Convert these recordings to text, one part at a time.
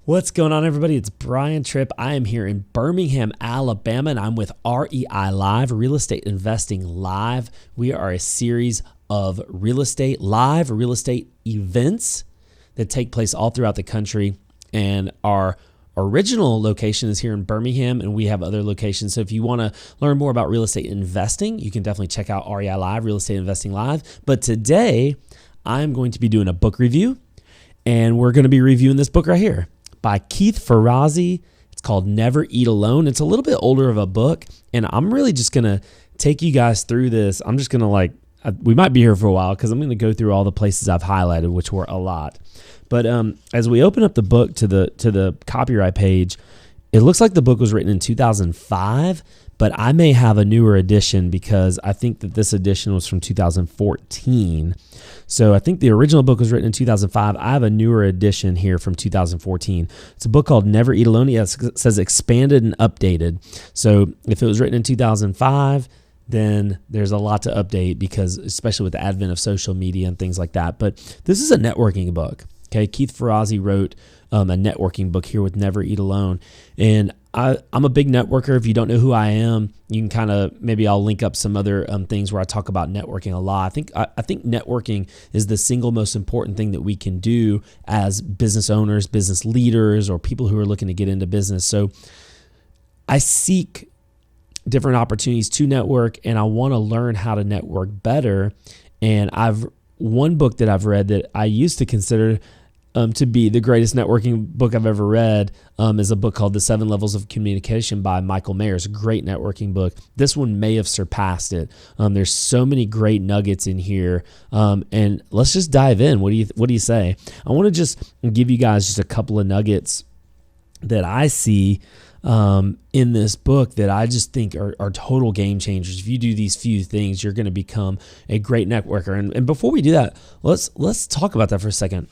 What's going on, everybody? It's Brian Trippe. I am here in Birmingham, Alabama, and I'm with REI Live, Real Estate Investing Live. We are a series of real estate events that take place all throughout the country. And our original location is here in Birmingham, and we have other locations. So if you want to learn more about real estate investing, you can definitely check out REI Live, Real Estate Investing Live. But today, I'm going to be doing a book review, and we're going to be reviewing this book right here by Keith Ferrazzi. It's called Never Eat Alone. It's a little bit older of a book, and I'm really just going to take you guys through this. I'm just going to we might be here for a while because I'm going to go through all the places I've highlighted, which were a lot. But as we open up the book to the copyright page, it looks like the book was written in 2005, but I may have a newer edition because I think that this edition was from 2014. So I think the original book was written in 2005. I have a newer edition here from 2014. It's a book called Never Eat Alone. It says expanded and updated. So if it was written in 2005, then there's a lot to update because especially with the advent of social media and things like that. But this is a networking book. Okay, Keith Ferrazzi wrote a networking book here with Never Eat Alone. And I'm a big networker. If you don't know who I am, you can kind of, maybe I'll link up some other things where I talk about networking a lot. I think networking is the single most important thing that we can do as business owners, business leaders, or people who are looking to get into business. So I seek different opportunities to network, and I want to learn how to network better. And one book that I've read that I used to consider to be the greatest networking book I've ever read is a book called The 7 Levels of Communication by Michael Mayer. It's a great networking book. This one may have surpassed it. There's so many great nuggets in here, and let's just dive in. What do you say? I want to just give you guys just a couple of nuggets that I see in this book that I just think are total game changers. If you do these few things, you're going to become a great networker. And before we do that, let's talk about that for a second.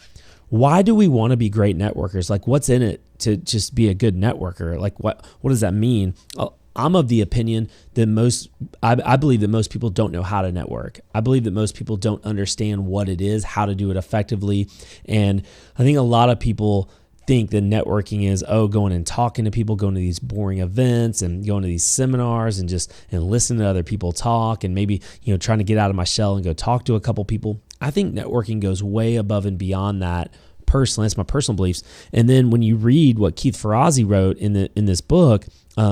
Why do we want to be great networkers? Like, what's in it to just be a good networker? Like, what does that mean? I'm of the opinion that I believe that most people don't know how to network. I believe that most people don't understand what it is, how to do it effectively. And I think a lot of people think that networking is going and talking to people, going to these boring events and going to these seminars and listening to other people talk and maybe trying to get out of my shell and go talk to a couple people. I think networking goes way above and beyond that. Personally, that's my personal beliefs. And then when you read what Keith Ferrazzi wrote in this book,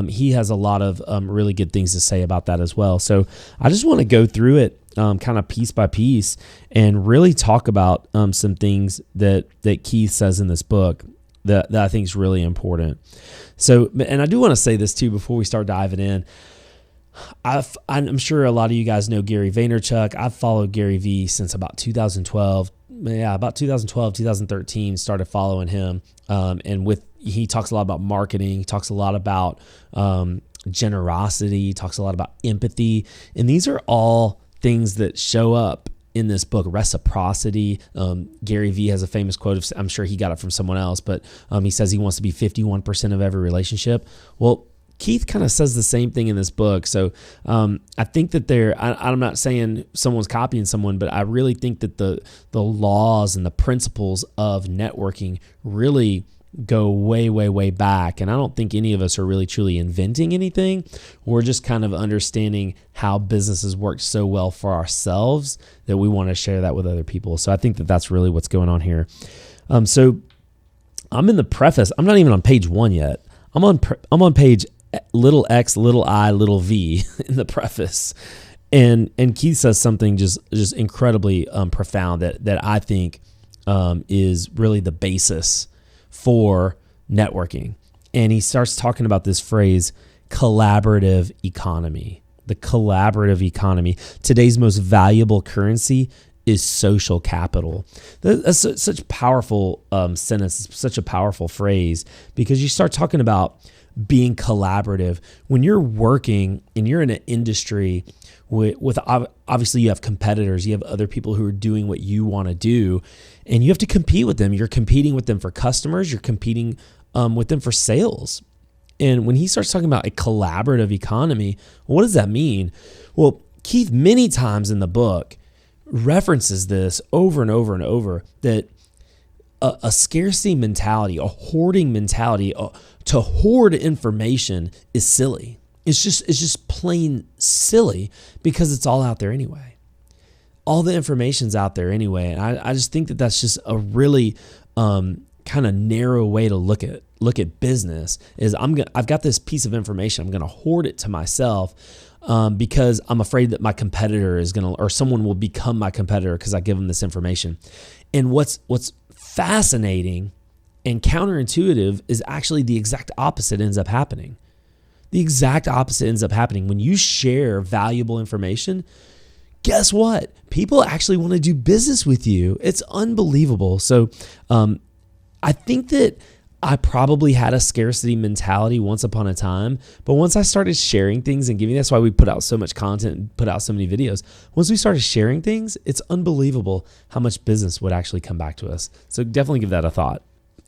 he has a lot of really good things to say about that as well. So I just want to go through it kind of piece by piece and really talk about some things that Keith says in this book that I think is really important. So, and I do want to say this too before we start diving in. I'm sure a lot of you guys know Gary Vaynerchuk. I've followed Gary V since about 2012. Yeah, about 2012, 2013, started following him. He talks a lot about marketing. He talks a lot about generosity. He talks a lot about empathy. And these are all things that show up in this book. Reciprocity. Gary V has a famous quote. I'm sure he got it from someone else, but he says he wants to be 51% of every relationship. Well, Keith kind of says the same thing in this book. So I think that I'm not saying someone's copying someone, but I really think that the laws and the principles of networking really go way, way, way back. And I don't think any of us are really truly inventing anything. We're just kind of understanding how businesses work so well for ourselves that we want to share that with other people. So I think that that's really what's going on here. So I'm in the preface. I'm not even on page 1 yet. I'm on page little x, little I, little v in the preface. And Keith says something just incredibly profound that I think is really the basis for networking. And he starts talking about this phrase, collaborative economy. The collaborative economy. Today's most valuable currency is social capital. That's such a powerful sentence, such a powerful phrase, because you start talking about being collaborative. When you're working and you're in an industry with obviously you have competitors, you have other people who are doing what you want to do, and you have to compete with them. You're competing with them for customers. You're competing with them for sales. And when he starts talking about a collaborative economy, what does that mean? Well, Keith many times in the book references this over and over and over, that a scarcity mentality, a hoarding mentality, to hoard information is silly. It's just plain silly because it's all out there anyway. All the information's out there anyway, and I just think that that's just a really kind of narrow way to look at business. Is I've got this piece of information, I'm gonna hoard it to myself because I'm afraid that my competitor is gonna, or someone will become my competitor because I give them this information. And what's fascinating and counterintuitive is actually the exact opposite ends up happening. The exact opposite ends up happening. When you share valuable information, guess what? People actually want to do business with you. It's unbelievable. So I think that I probably had a scarcity mentality once upon a time, but once I started sharing things and giving, that's why we put out so much content and put out so many videos. Once we started sharing things, it's unbelievable how much business would actually come back to us. So definitely give that a thought.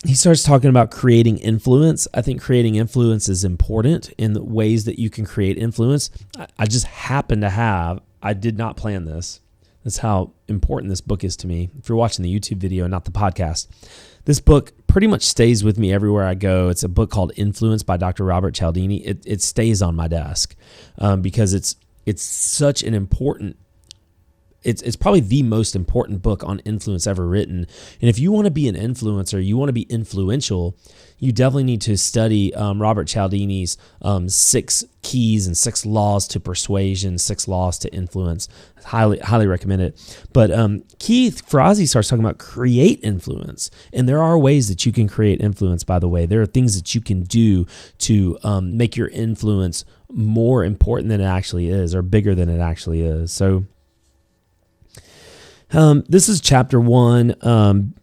He starts talking about creating influence. I think creating influence is important in the ways that you can create influence. I just happen to have, I did not plan this. That's how important this book is to me. If you're watching the YouTube video and not the podcast, this book pretty much stays with me everywhere I go. It's a book called Influence by Dr. Robert Cialdini. It stays on my desk because it's such an important, it's probably the most important book on influence ever written. And if you want to be an influencer, you want to be influential, you definitely need to study Robert Cialdini's 6 keys and 6 laws to persuasion, 6 laws to influence. Highly recommend it. But Keith Ferrazzi starts talking about create influence. And there are ways that you can create influence, by the way. There are things that you can do to make your influence more important than it actually is, or bigger than it actually is. So this is chapter 1.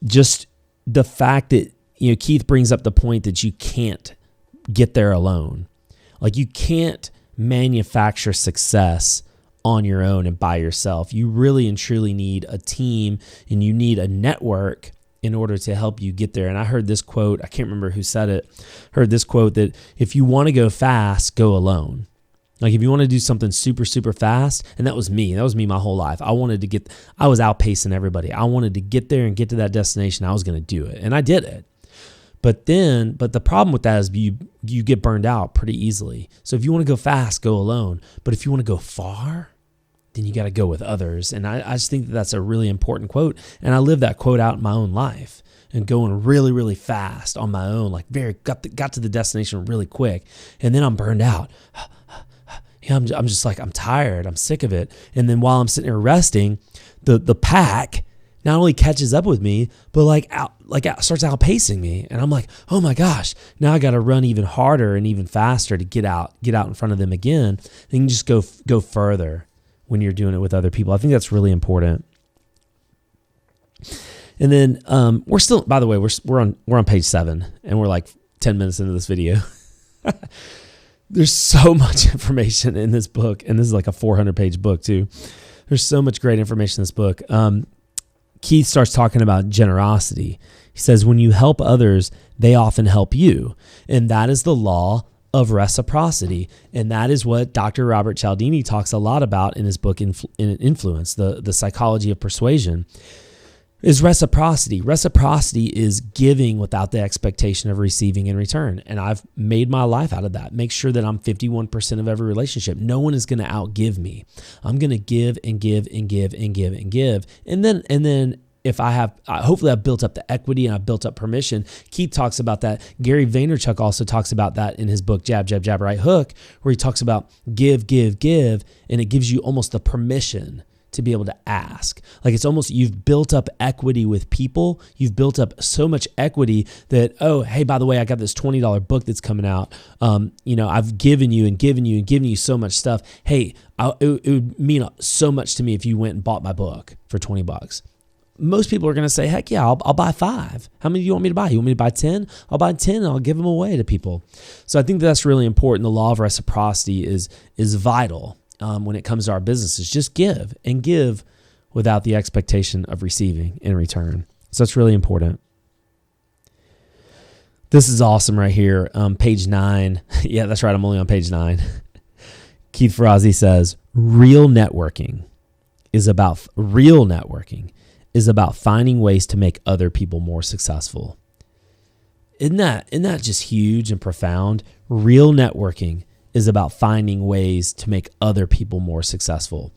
Just the fact that, Keith brings up the point that you can't get there alone. Like, you can't manufacture success on your own and by yourself. You really and truly need a team, and you need a network in order to help you get there. And I heard this quote, I can't remember who said it, heard this quote that if you want to go fast, go alone. Like, if you want to do something super, super fast, and that was me my whole life. I was outpacing everybody. I wanted to get there and get to that destination. I was going to do it, and I did it. But the problem with that is you get burned out pretty easily. So if you want to go fast, go alone. But if you want to go far, then you got to go with others. And I just think that that's a really important quote. And I live that quote out in my own life, and going really, really fast on my own, like got to the destination really quick. And then I'm burned out. I'm just like, I'm tired. I'm sick of it. And then while I'm sitting here resting, the pack not only catches up with me, but starts outpacing me. And I'm like, oh my gosh, now I got to run even harder and even faster to get out in front of them again. And you can just go further when you're doing it with other people. I think that's really important. And then we're still, by the way, we're on page 7, and we're like 10 minutes into this video. There's so much information in this book, and this is like a 400-page book too. There's so much great information in this book. Keith starts talking about generosity. He says, when you help others, they often help you. And that is the law of reciprocity. And that is what Dr. Robert Cialdini talks a lot about in his book, Influence, the psychology of persuasion, is reciprocity. Reciprocity is giving without the expectation of receiving in return. And I've made my life out of that. Make sure that I'm 51% of every relationship. No one is going to outgive me. I'm going to give and give and give and give and give. And then if I have, hopefully I've built up the equity and I've built up permission. Keith talks about that. Gary Vaynerchuk also talks about that in his book, Jab, Jab, Jab, Right Hook, where he talks about give, give, give. And it gives you almost the permission to be able to ask. Like, it's almost, you've built up equity with people. You've built up so much equity that, oh, hey, by the way, I got this $20 book that's coming out. I've given you and given you and given you so much stuff. Hey, it would mean so much to me if you went and bought my book for $20. Most people are going to say, heck yeah, I'll buy 5. How many do you want me to buy? You want me to buy 10? I'll buy 10 and I'll give them away to people. So I think that's really important. The law of reciprocity is vital. When it comes to our businesses, just give and give without the expectation of receiving in return. So that's really important. This is awesome right here. Page 9. Yeah, that's right. I'm only on page 9. Keith Ferrazzi says, real networking is about is about finding ways to make other people more successful. Isn't that just huge and profound? Real networking is about finding ways to make other people more successful.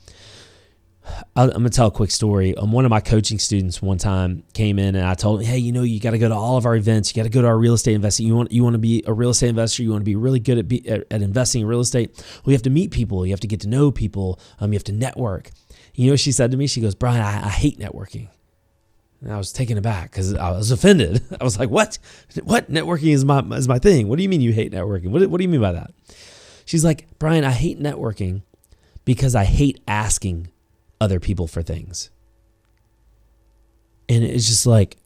I'm going to tell a quick story. One of my coaching students one time came in and I told him, hey, you got to go to all of our events. You got to go to our real estate investing. You want to be a real estate investor. You want to be really good at investing in real estate. Well, you have to meet people. You have to get to know people. You have to network. You know what she said to me? She goes, Brian, I hate networking. And I was taken aback because I was offended. I was like, what? What? Networking is my thing. What do you mean you hate networking? What do you mean by that? She's like, Brian, I hate networking because I hate asking other people for things. And it's just like,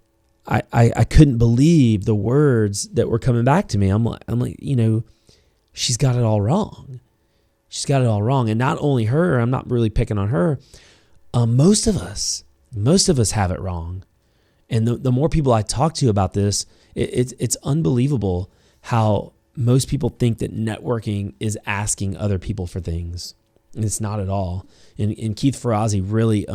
I couldn't believe the words that were coming back to me. I'm like, she's got it all wrong. She's got it all wrong. And not only her, I'm not really picking on her. Most of us have it wrong. And the more people I talk to about this, it's unbelievable how most people think that networking is asking other people for things. And it's not at all. And Keith Ferrazzi really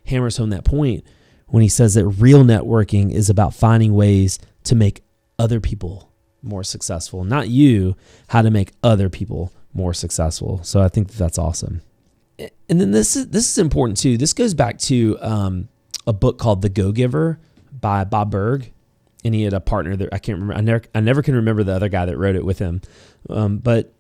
hammers home that point when he says that real networking is about finding ways to make other people more successful. Not you, how to make other people more successful. So I think that's awesome. And then this is important too. This goes back to a book called The Go-Giver by Bob Burg. And he had a partner that I can't remember. I never can remember the other guy that wrote it with him. But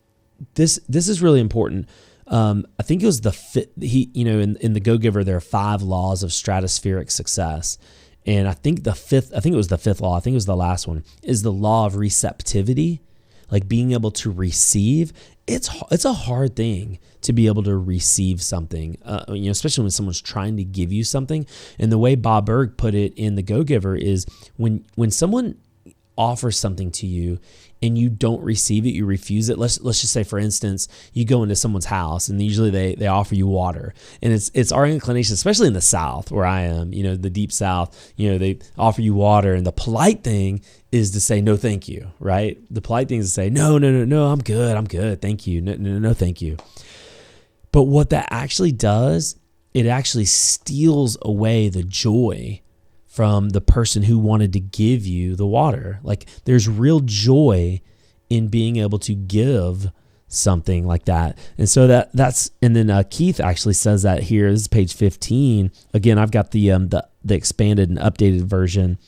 this is really important. I think it was in The Go-Giver, there are 5 laws of stratospheric success. And I think it was the fifth law. I think it was the last one, is the law of receptivity, like being able to receive. It's a hard thing to be able to receive something, especially when someone's trying to give you something. And the way Bob Burg put it in The Go-Giver is when someone offers something to you and you don't receive it, you refuse it. Let's just say, for instance, you go into someone's house and usually they offer you water, and it's our inclination, especially in the South where I am, the deep South, they offer you water, and the polite thing is to say no, thank you, right? The polite thing is to say no, I'm good, thank you, no, thank you. But what that actually does, it actually steals away the joy from the person who wanted to give you the water. Like, there's real joy in being able to give something like that. And so and then Keith actually says that here. This is page 15. Again, I've got the expanded and updated version.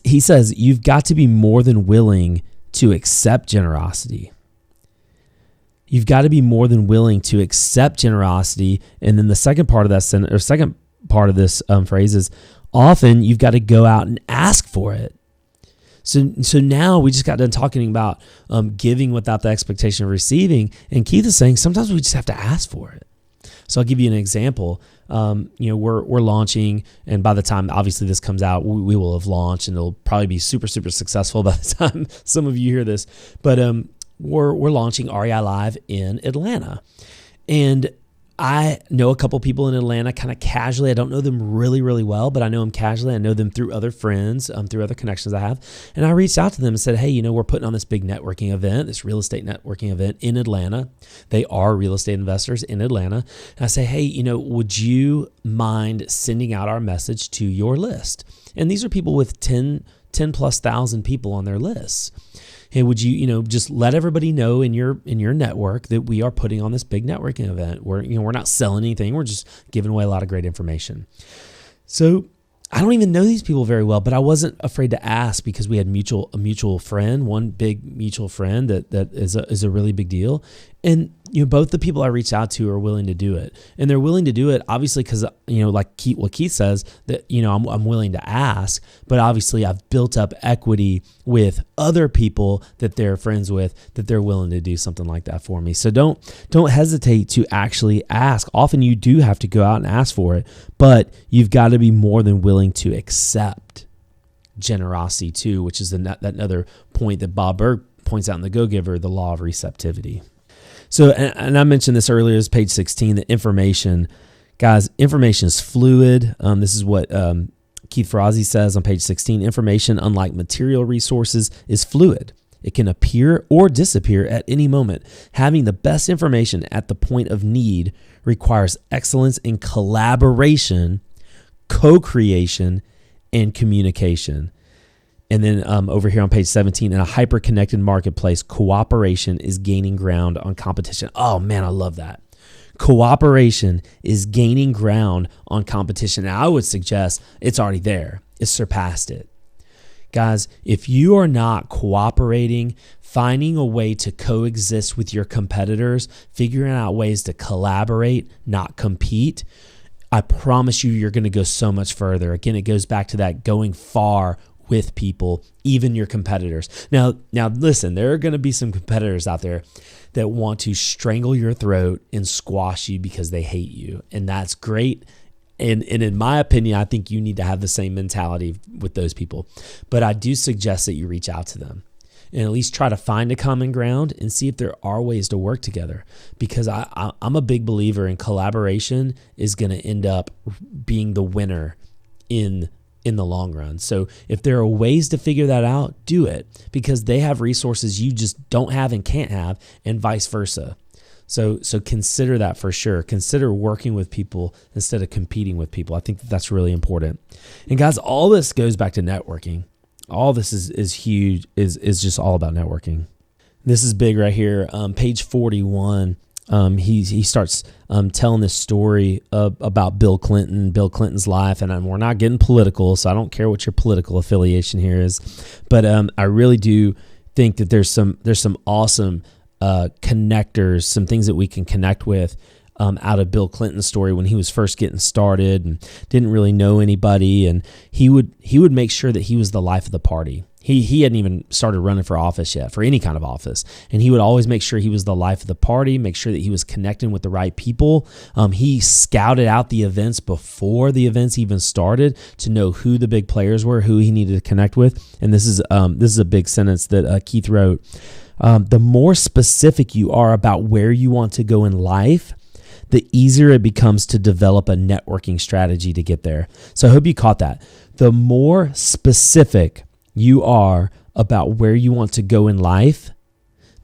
He says, you've got to be more than willing to accept generosity. You've got to be more than willing to accept generosity. And then the second part of that sentence, or second part of this phrase is, often you've got to go out and ask for it. So now we just got done talking about giving without the expectation of receiving. And Keith is saying sometimes we just have to ask for it. So I'll give you an example. We're launching, and by the time obviously this comes out, we will have launched, and it'll probably be super, super successful by the time some of you hear this. But we're launching REI Live in Atlanta. And I know a couple people in Atlanta kind of casually. I don't know them really, really well, but I know them casually. I know them through other friends, through other connections I have. And I reached out to them and said, hey, we're putting on this big networking event, this real estate networking event in Atlanta. They are real estate investors in Atlanta. And I say, hey, would you mind sending out our message to your list? And these are people with 10 plus thousand people on their lists. Hey, would you, just let everybody know in your network that we are putting on this big networking event where, we're not selling anything. We're just giving away a lot of great information. So I don't even know these people very well, but I wasn't afraid to ask because we had a mutual friend, one big mutual friend that is a really big deal. And both the people I reached out to are willing to do it, and they're willing to do it obviously because like what Keith says, that I'm willing to ask, but obviously I've built up equity with other people that they're friends with, that they're willing to do something like that for me. So don't hesitate to actually ask. Often you do have to go out and ask for it, but you've got to be more than willing to accept generosity too, which is that another point that Bob Burg points out in The Go-Giver, the law of receptivity. So, and I mentioned this earlier, is page 16, that information is fluid. This is what Keith Ferrazzi says on page 16. Information, unlike material resources, is fluid. It can appear or disappear at any moment. Having the best information at the point of need requires excellence in collaboration, co-creation, and communication. And then over here on page 17, in a hyper-connected marketplace, cooperation is gaining ground on competition. Oh man, I love that. Cooperation is gaining ground on competition. Now, I would suggest it's already there. It's surpassed it. Guys, if you are not cooperating, finding a way to coexist with your competitors, figuring out ways to collaborate, not compete, I promise you're going to go so much further. Again, it goes back to that going far with people, even your competitors. Now listen, there are going to be some competitors out there that want to strangle your throat and squash you because they hate you. And that's great. And in my opinion, I think you need to have the same mentality with those people. But I do suggest that you reach out to them and at least try to find a common ground and see if there are ways to work together. Because I'm a big believer in collaboration is going to end up being the winner in the long run. So if there are ways to figure that out, do it, because they have resources you just don't have and can't have, and vice versa. So consider that for sure. Consider working with people instead of competing with people. I think that's really important. And guys, all this goes back to networking. All this is huge, is just all about networking. This is big right here. Page 41. He starts telling this story about Bill Clinton's life, and we're not getting political, so I don't care what your political affiliation here is, but I really do think that there's some awesome connectors, some things that we can connect with out of Bill Clinton's story when he was first getting started and didn't really know anybody, and he would make sure that he was the life of the party. He hadn't even started running for office yet, for any kind of office. And he would always make sure he was the life of the party, make sure that he was connecting with the right people. He scouted out the events before the events even started to know who the big players were, who he needed to connect with. And this is a big sentence that Keith wrote. The more specific you are about where you want to go in life, the easier it becomes to develop a networking strategy to get there. So I hope you caught that. The more specific you are about where you want to go in life,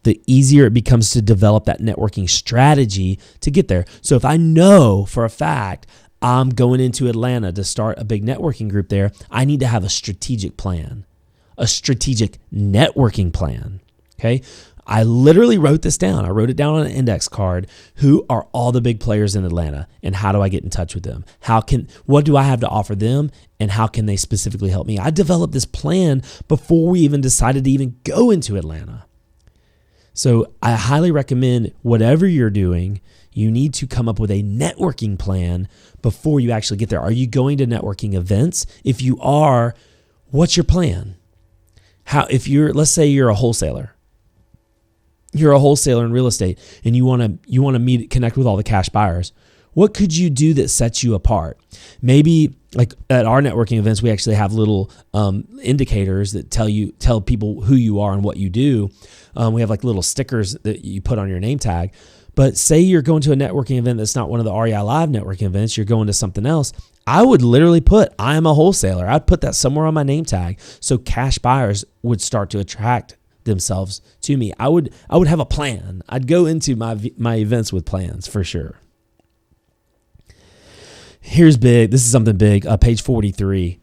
the easier it becomes to develop that networking strategy to get there. So if I know for a fact I'm going into Atlanta to start a big networking group there, I need to have a strategic plan, a strategic networking plan. Okay. I literally wrote this down. I wrote it down on an index card. Who are all the big players in Atlanta, and how do I get in touch with them? What do I have to offer them, and how can they specifically help me? I developed this plan before we even decided to even go into Atlanta. So I highly recommend whatever you're doing, you need to come up with a networking plan before you actually get there. Are you going to networking events? If you are, what's your plan? Let's say you're a wholesaler. You're a wholesaler in real estate, and you want to connect with all the cash buyers. What could you do that sets you apart? Maybe like at our networking events, we actually have little indicators that tell people who you are and what you do. We have like little stickers that you put on your name tag. But say you're going to a networking event that's not one of the REI Live networking events, you're going to something else. I would literally put, I am a wholesaler. I'd put that somewhere on my name tag so cash buyers would start to attract themselves to me. I would have a plan. I'd go into my events with plans for sure. Here's big. This is something big. Page 43.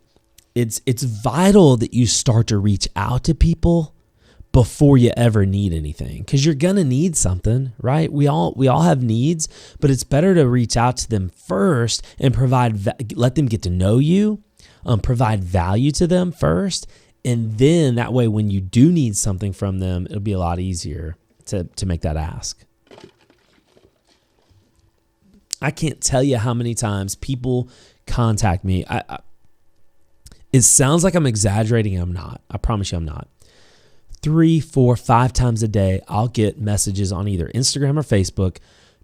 It's vital that you start to reach out to people before you ever need anything, because you're gonna need something, right? We all have needs, but it's better to reach out to them first and let them get to know you, provide value to them first, and then that way when you do need something from them, it'll be a lot easier to make that ask. I can't tell you how many times people contact me. It sounds like I'm exaggerating. I'm not. I promise you I'm not. 3, 4, 5 times a day, I'll get messages on either Instagram or Facebook,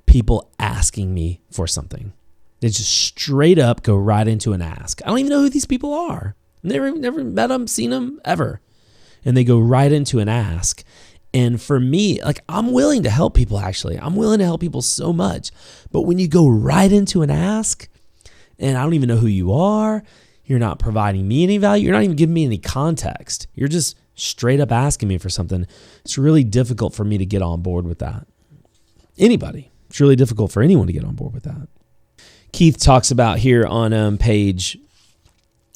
people asking me for something. They just straight up go right into an ask. I don't even know who these people are. Never met them, seen them, ever. And they go right into an ask. And for me, like, I'm willing to help people, actually. I'm willing to help people so much. But when you go right into an ask, and I don't even know who you are, you're not providing me any value, you're not even giving me any context. You're just straight up asking me for something, it's really difficult for me to get on board with that. Anybody. It's really difficult for anyone to get on board with that. Keith talks about here on page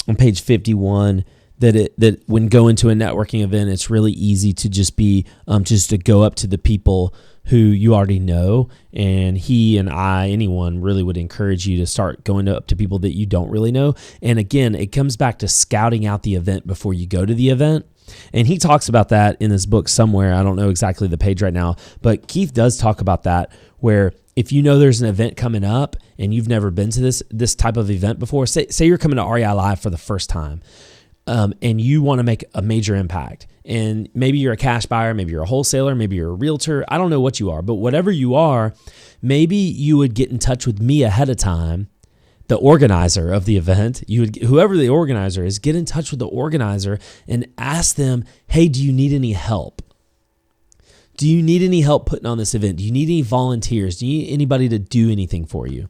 51 that when going to a networking event, it's really easy to just to go up to the people who you already know. And he and I, anyone really would encourage you to start going up to people that you don't really know. And again, it comes back to scouting out the event before you go to the event. And he talks about that in his book somewhere. I don't know exactly the page right now, but Keith does talk about that, where if you know there's an event coming up and you've never been to this type of event before, say you're coming to REI Live for the first time, and you want to make a major impact. And maybe you're a cash buyer, maybe you're a wholesaler, maybe you're a realtor. I don't know what you are, but whatever you are, maybe you would get in touch with me ahead of time, the organizer of the event. Whoever the organizer is, get in touch with the organizer and ask them, hey, do you need any help? Do you need any help putting on this event? Do you need any volunteers? Do you need anybody to do anything for you?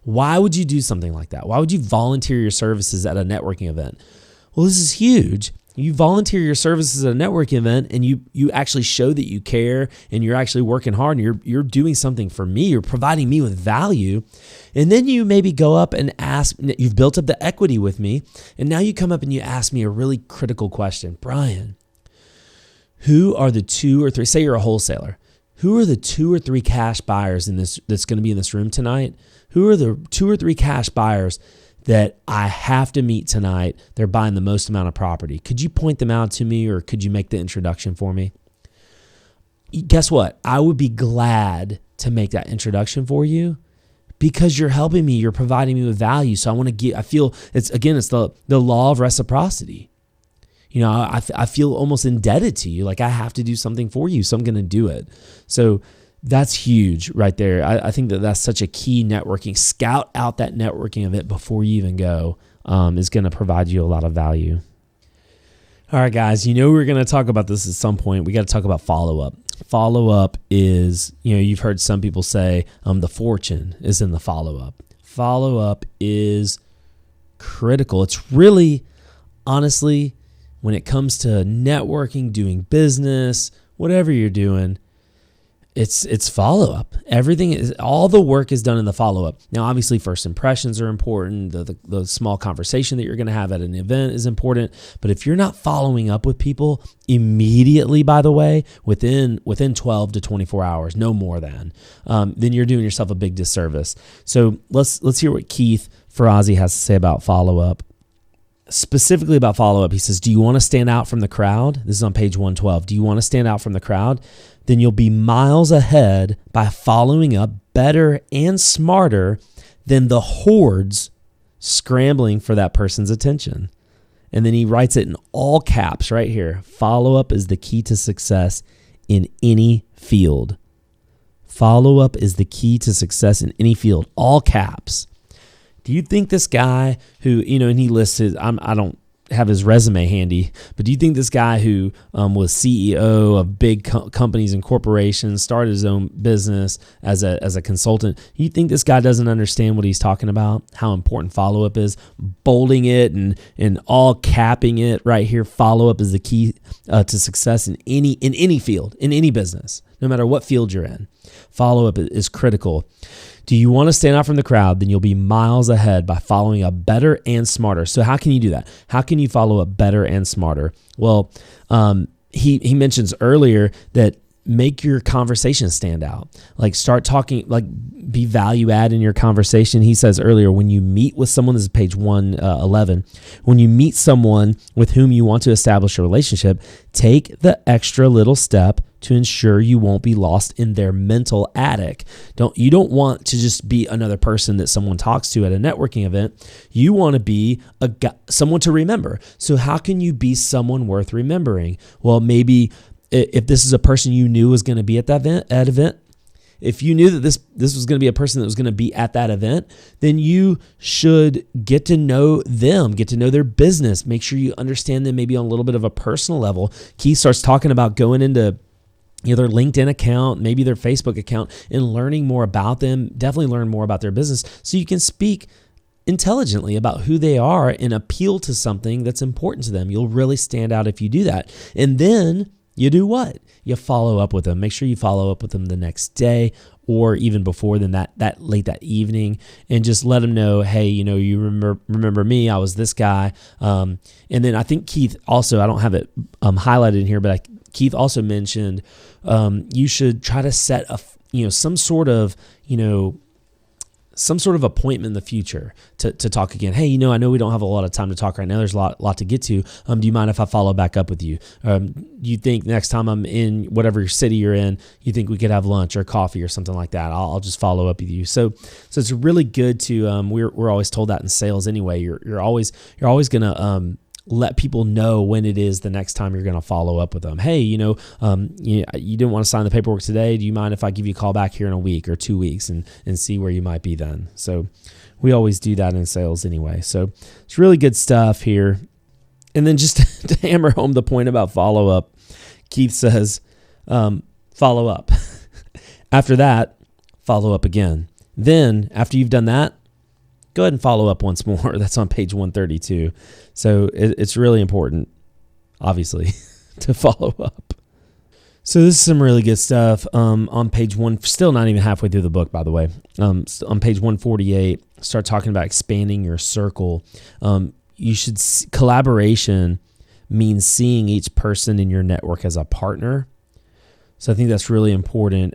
Why would you do something like that? Why would you volunteer your services at a networking event? Well, this is huge. You volunteer your services at a networking event and you actually show that you care and you're actually working hard and you're doing something for me. You're providing me with value. And then you maybe go up and ask, you've built up the equity with me. And now you come up and you ask me a really critical question. Brian, who are the 2 or 3, say you're a wholesaler, who are the 2 or 3 cash buyers in this that's going to be in this room tonight? Who are the 2 or 3 cash buyers that I have to meet tonight? They're buying the most amount of property. Could you point them out to me, or could you make the introduction for me? Guess what? I would be glad to make that introduction for you because you're helping me. You're providing me with value. So I feel it's the law of reciprocity. You know, I feel almost indebted to you. Like I have to do something for you, so I'm going to do it. So that's huge right there. I think that's such a key networking. Scout out that networking event before you even go is going to provide you a lot of value. All right, guys, we're going to talk about this at some point. We got to talk about follow-up. Follow-up is, you've heard some people say the fortune is in the follow-up. Follow-up is critical. It's really, honestly, when it comes to networking, doing business, whatever you're doing, it's follow-up. All the work is done in the follow-up. Now, obviously, first impressions are important. The small conversation that you're going to have at an event is important. But if you're not following up with people immediately, by the way, within 12 to 24 hours, no more than, then you're doing yourself a big disservice. So let's hear what Keith Ferrazzi has to say about follow-up. Specifically about follow-up, he says, do you want to stand out from the crowd? This is on page 112. Do you want to stand out from the crowd? Then you'll be miles ahead by following up better and smarter than the hordes scrambling for that person's attention. And then he writes it in all caps right here. Follow-up is the key to success in any field. Follow-up is the key to success in any field, all caps. Do you think this guy who, and he lists I don't have his resume handy, but do you think this guy who was CEO of big companies and corporations, started his own business as a consultant, you think this guy doesn't understand what he's talking about, how important follow-up is? Bolding it and all capping it right here. Follow-up is the key to success in any field, in any business, no matter what field you're in. Follow-up is critical. Do you want to stand out from the crowd? Then you'll be miles ahead by following up better and smarter. So how can you do that? How can you follow up better and smarter? Well, he mentions earlier that make your conversation stand out. Like start talking, like be value add in your conversation. He says earlier, when you meet with someone, this is page 111, when you meet someone with whom you want to establish a relationship, take the extra little step to ensure you won't be lost in their mental attic. You don't want to just be another person that someone talks to at a networking event. You want to be someone to remember. So how can you be someone worth remembering? Well, maybe if this is a person you knew was going to be at that event, if you knew that this was going to be a person that was going to be at that event, then you should get to know them, get to know their business, make sure you understand them maybe on a little bit of a personal level. Keith starts talking about going into their LinkedIn account, maybe their Facebook account, and learning more about them. Definitely learn more about their business so you can speak intelligently about who they are and appeal to something that's important to them. You'll really stand out if you do that. And then you do what? You follow up with them. Make sure you follow up with them the next day or even before then, that late that evening, and just let them know, hey, you remember me, I was this guy. And then I think Keith also, I don't have it highlighted in here, but Keith also mentioned you should try to set some sort of appointment in the future to talk again. Hey, I know we don't have a lot of time to talk right now. There's a lot to get to. Do you mind if I follow back up with you? You think next time I'm in whatever city you're in, you think we could have lunch or coffee or something like that? I'll just follow up with you. So it's really good to, we're always told that in sales anyway. You're always going to, let people know when it is the next time you're going to follow up with them. Hey, you didn't want to sign the paperwork today. Do you mind if I give you a call back here in a week or 2 weeks and see where you might be then? So we always do that in sales anyway. So it's really good stuff here. And then just to hammer home the point about follow-up, Keith says, follow up. After that, follow up again. Then after you've done that, go ahead and follow up once more. That's on page 132. So it's really important, obviously, to follow up. So this is some really good stuff on page one. Still not even halfway through the book, by the way. On page 148, start talking about expanding your circle. Collaboration means seeing each person in your network as a partner. So I think that's really important.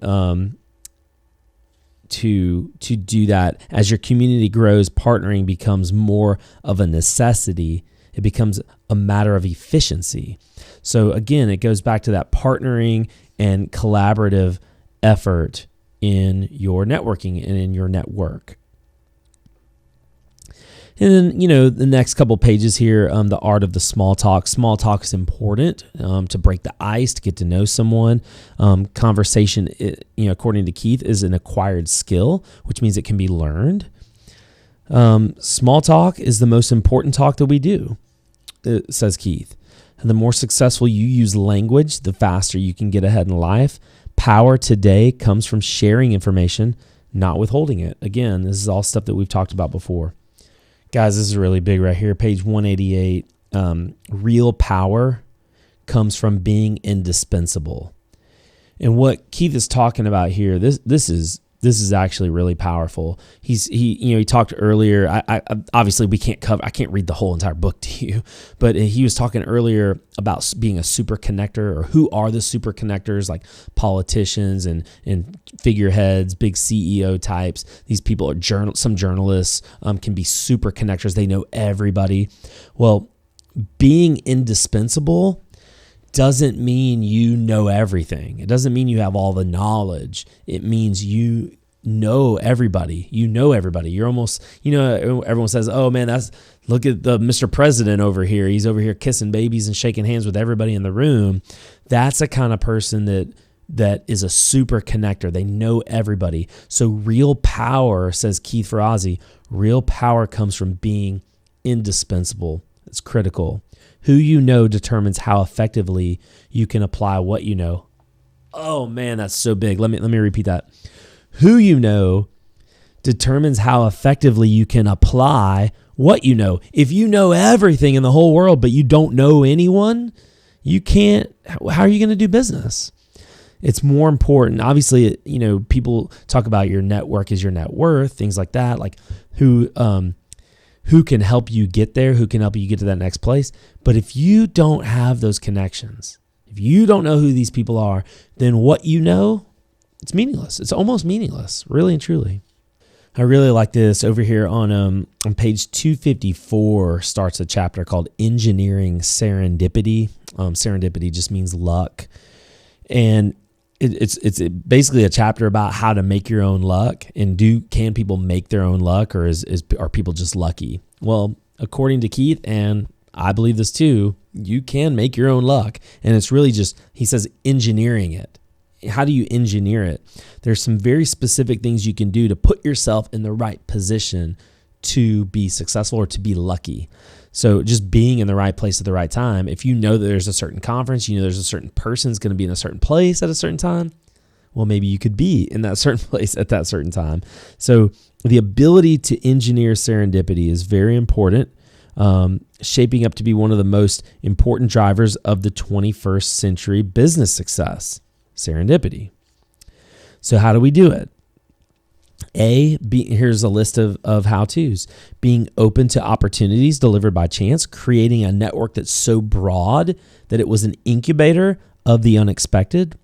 To do that. As your community grows, partnering becomes more of a necessity. It becomes a matter of efficiency. So again, it goes back to that partnering and collaborative effort in your networking and in your network. And then, the next couple pages here, the art of the small talk. Small talk is important to break the ice, to get to know someone. Conversation, according to Keith, is an acquired skill, which means it can be learned. Small talk is the most important talk that we do, says Keith. And the more successful you use language, the faster you can get ahead in life. Power today comes from sharing information, not withholding it. Again, this is all stuff that we've talked about before. Guys, this is really big right here. Page 188. Real power comes from being indispensable. And what Keith is talking about here, this is actually really powerful. He talked earlier. I obviously I can't read the whole entire book to you, but he was talking earlier about being a super connector, or who are the super connectors, like politicians and figureheads, big CEO types. These people are some journalists can be super connectors. They know everybody. Well, being indispensable doesn't mean you know everything. It doesn't mean you have all the knowledge. It means you know everybody. You're almost, everyone says, oh man, look at the Mr. President over here. He's over here kissing babies and shaking hands with everybody in the room. That's the kind of person that is a super connector. They know everybody. So real power, says Keith Ferrazzi, real power comes from being indispensable. It's critical. Who you know determines how effectively you can apply what you know. Oh man, that's so big. Let me repeat that. Who you know determines how effectively you can apply what you know. If you know everything in the whole world, but you don't know anyone, you can't. How are you going to do business? It's more important. Obviously, people talk about your network is your net worth, things like that, like who can help you get there, who can help you get to that next place. But if you don't have those connections, if you don't know who these people are, then what you know, it's meaningless. It's almost meaningless, really and truly. I really like this over here on page 254 starts a chapter called Engineering Serendipity. Serendipity just means luck. And it's basically a chapter about how to make your own luck, and can people make their own luck, or are people just lucky? Well, according to Keith, and I believe this too, you can make your own luck, and it's really just, he says, engineering it. How do you engineer it? There's some very specific things you can do to put yourself in the right position to be successful or to be lucky. So just being in the right place at the right time. If you know that there's a certain conference, there's a certain person's going to be in a certain place at a certain time, well, maybe you could be in that certain place at that certain time. So the ability to engineer serendipity is very important, shaping up to be one of the most important drivers of the 21st century business success, serendipity. So how do we do it? Here's a list of how-tos. Being open to opportunities delivered by chance, creating a network that's so broad that it was an incubator of the unexpected,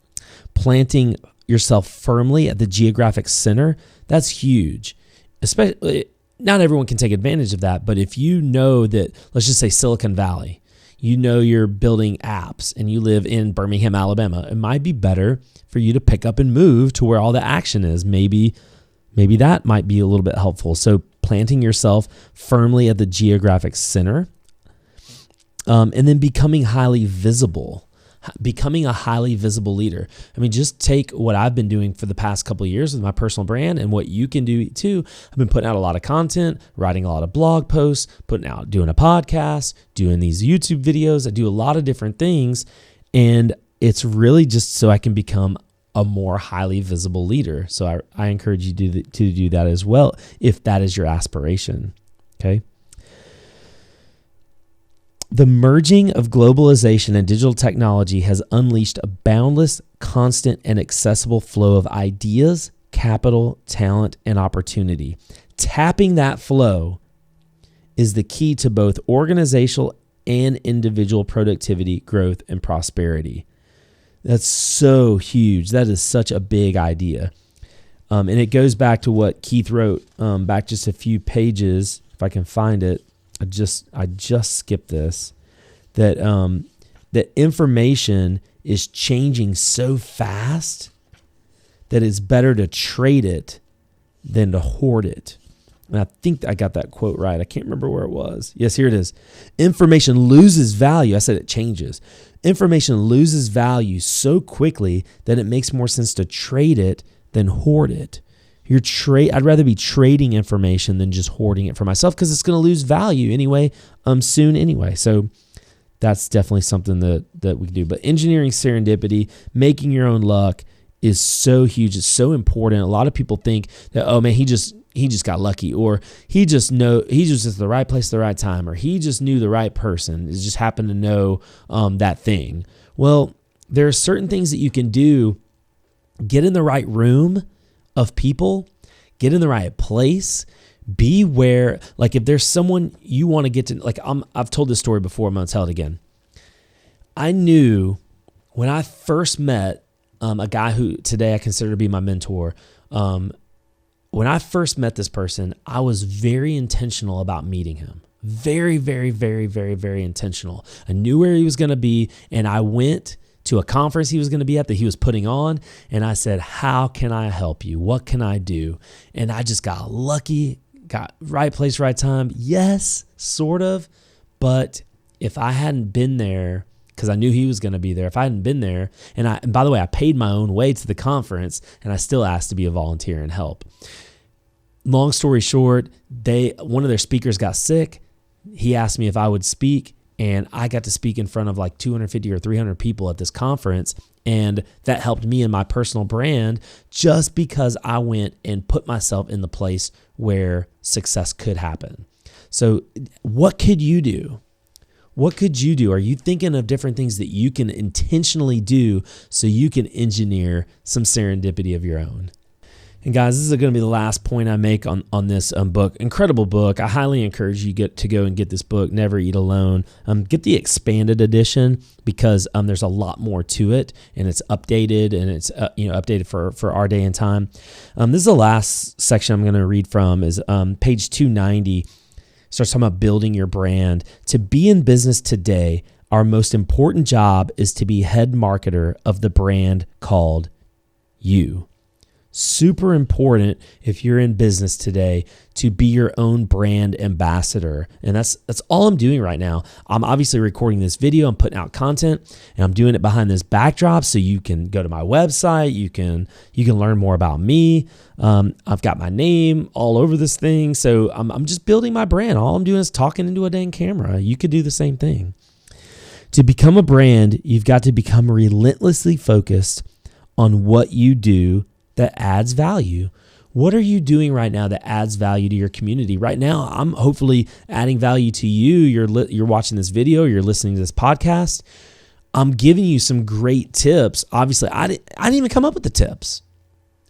planting yourself firmly at the geographic center. That's huge. Especially, not everyone can take advantage of that, but if you know that, let's just say Silicon Valley, you know you're building apps and you live in Birmingham, Alabama, it might be better for you to pick up and move to where all the action is. Maybe that might be a little bit helpful. So planting yourself firmly at the geographic center, and then becoming highly visible, becoming a highly visible leader. I mean, just take what I've been doing for the past couple of years with my personal brand and what you can do too. I've been putting out a lot of content, writing a lot of blog posts, doing a podcast, doing these YouTube videos. I do a lot of different things, and it's really just so I can become a more highly visible leader. So I encourage you to do that as well, if that is your aspiration. Okay. The merging of globalization and digital technology has unleashed a boundless, constant, and accessible flow of ideas, capital, talent, and opportunity. Tapping that flow is the key to both organizational and individual productivity, growth, and prosperity. That's so huge. That is such a big idea. And it goes back to what Keith wrote back just a few pages, if I can find it. I just skipped this. That information is changing so fast that it's better to trade it than to hoard it. And I think I got that quote right. I can't remember where it was. Yes, here it is. Information loses value. I said it changes. Information loses value so quickly that it makes more sense to trade it than hoard it. I'd rather be trading information than just hoarding it for myself, because it's going to lose value anyway, soon anyway. So that's definitely something that we can do. But engineering serendipity, making your own luck, is so huge. It's so important. A lot of people think that, oh man, he just got lucky, or he was just at the right place at the right time, or he just knew the right person. It just happened to know that thing. Well, there are certain things that you can do. Get in the right room of people, get in the right place, be where, like if there's someone you want to get to, like I've told this story before, I'm going to tell it again. I knew when I first met a guy who today I consider to be my mentor. When I first met this person, I was very intentional about meeting him. Very, very, very, very, very intentional. I knew where he was going to be, and I went to a conference he was going to be at that he was putting on, and I said, how can I help you? What can I do? And I just got lucky, got right place, right time. Yes, sort of. But if I hadn't been there, because I knew he was going to be there, if I hadn't been there, and by the way, I paid my own way to the conference, and I still asked to be a volunteer and help. Long story short, one of their speakers got sick. He asked me if I would speak, and I got to speak in front of like 250 or 300 people at this conference. And that helped me in my personal brand, just because I went and put myself in the place where success could happen. So what could you do? What could you do? Are you thinking of different things that you can intentionally do so you can engineer some serendipity of your own? And guys, this is going to be the last point I make on this book. Incredible book. I highly encourage you to go and get this book, Never Eat Alone. Get the expanded edition, because there's a lot more to it, and it's updated, and it's updated for our day and time. This is the last section I'm going to read from, is page 290. Starts talking about building your brand. To be in business today, our most important job is to be head marketer of the brand called you. Super important if you're in business today to be your own brand ambassador. And that's all I'm doing right now. I'm obviously recording this video, I'm putting out content, and I'm doing it behind this backdrop so you can go to my website, you can learn more about me. I've got my name all over this thing. So I'm just building my brand. All I'm doing is talking into a dang camera. You could do the same thing. To become a brand, you've got to become relentlessly focused on what you do that adds value. What are you doing right now that adds value to your community? Right now, I'm hopefully adding value to you. You're watching this video, you're listening to this podcast. I'm giving you some great tips. Obviously, I didn't even come up with the tips.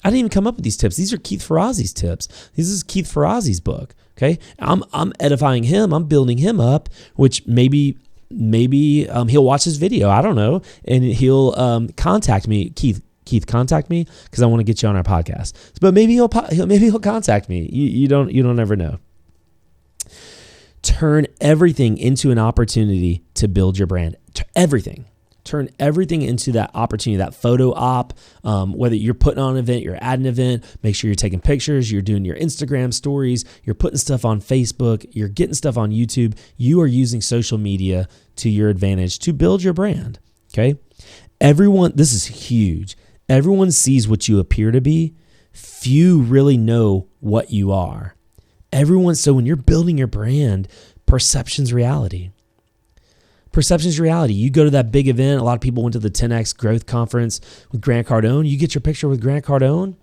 I didn't even come up with these tips. These are Keith Ferrazzi's tips. This is Keith Ferrazzi's book. Okay, I'm edifying him. I'm building him up, which maybe he'll watch this video. I don't know, and he'll contact me, Keith, contact me because I want to get you on our podcast. But maybe he'll contact me. You don't ever know. Turn everything into an opportunity to build your brand. Turn everything into that opportunity, that photo op, whether you're putting on an event, you're at an event, make sure you're taking pictures, you're doing your Instagram stories, you're putting stuff on Facebook, you're getting stuff on YouTube. You are using social media to your advantage to build your brand, okay? This is huge. Everyone sees what you appear to be. Few really know what you are. So when you're building your brand, perception's reality. Perception's reality. You go to that big event. A lot of people went to the 10X Growth Conference with Grant Cardone. You get your picture with Grant Cardone.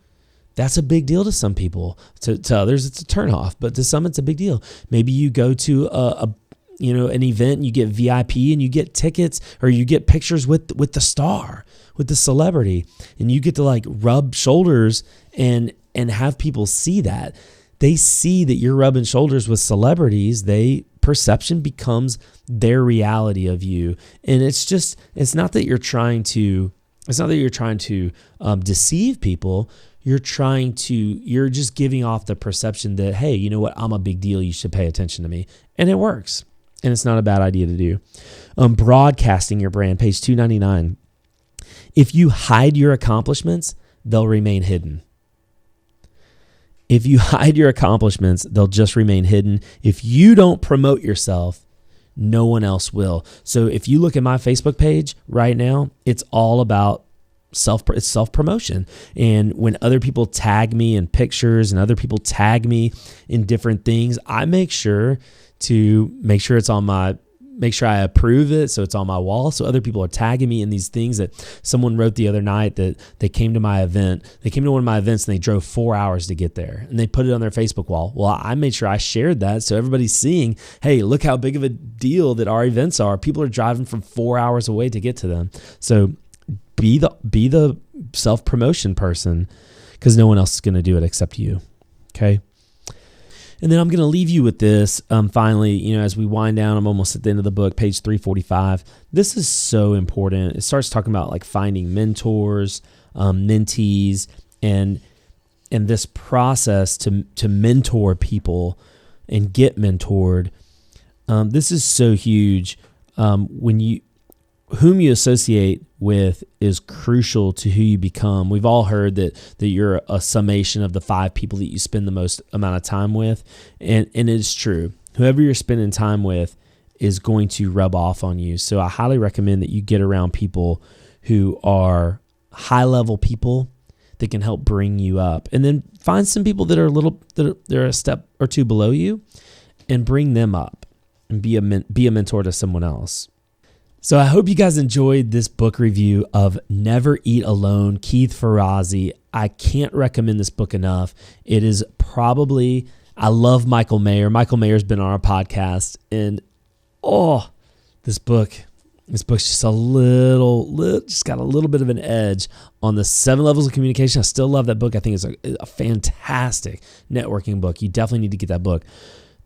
That's a big deal to some people. To others, it's a turnoff, but to some, it's a big deal. Maybe you go to an event and you get VIP and you get tickets or you get pictures with the star, with the celebrity, and you get to like rub shoulders and have people see that. They see that you're rubbing shoulders with celebrities. Perception becomes their reality of you. And it's not that you're trying to deceive people. You're just giving off the perception that, hey, you know what? I'm a big deal. You should pay attention to me. And it works. And it's not a bad idea to do. Broadcasting your brand, page 299. If you hide your accomplishments, they'll remain hidden. If you hide your accomplishments, they'll just remain hidden. If you don't promote yourself, no one else will. So if you look at my Facebook page right now, it's all about self-promotion. And when other people tag me in pictures and other people tag me in different things, I make sure I approve it so it's on my wall. So other people are tagging me in these things that someone wrote the other night that they came to my event. They came to one of my events and they drove 4 hours to get there and they put it on their Facebook wall. Well, I made sure I shared that so everybody's seeing, hey, look how big of a deal that our events are. People are driving from 4 hours away to get to them. So be the self-promotion person because no one else is going to do it except you. Okay. And then I'm going to leave you with this. Finally, as we wind down, I'm almost at the end of the book, page 345. This is so important. It starts talking about like finding mentors, mentees, and this process to mentor people and get mentored. This is so huge. Whom you associate with is crucial to who you become. We've all heard that you're a summation of the 5 people that you spend the most amount of time with. And it is true. Whoever you're spending time with is going to rub off on you. So I highly recommend that you get around people who are high-level people that can help bring you up. And then find some people that are a step or two below you and bring them up and be a mentor to someone else. So I hope you guys enjoyed this book review of Never Eat Alone, Keith Ferrazzi. I can't recommend this book enough. It is I love Michael Mayer. Michael Mayer's been on our podcast, and this book's just got a little bit of an edge on the 7 levels of communication. I still love that book. I think it's a fantastic networking book. You definitely need to get that book.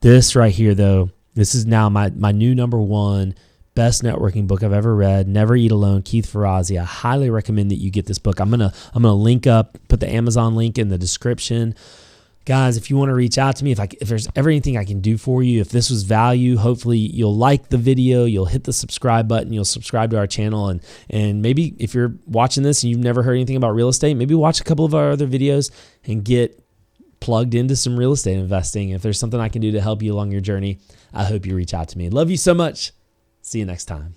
This right here, though, this is now my new number 1 best networking book I've ever read. Never Eat Alone, Keith Ferrazzi. I highly recommend that you get this book. I'm gonna put the Amazon link in the description. Guys, if you want to reach out to me, if there's ever anything I can do for you, if this was value, hopefully you'll like the video, you'll hit the subscribe button, you'll subscribe to our channel, and maybe if you're watching this and you've never heard anything about real estate, maybe watch a couple of our other videos and get plugged into some real estate investing. If there's something I can do to help you along your journey, I hope you reach out to me. Love you so much. See you next time.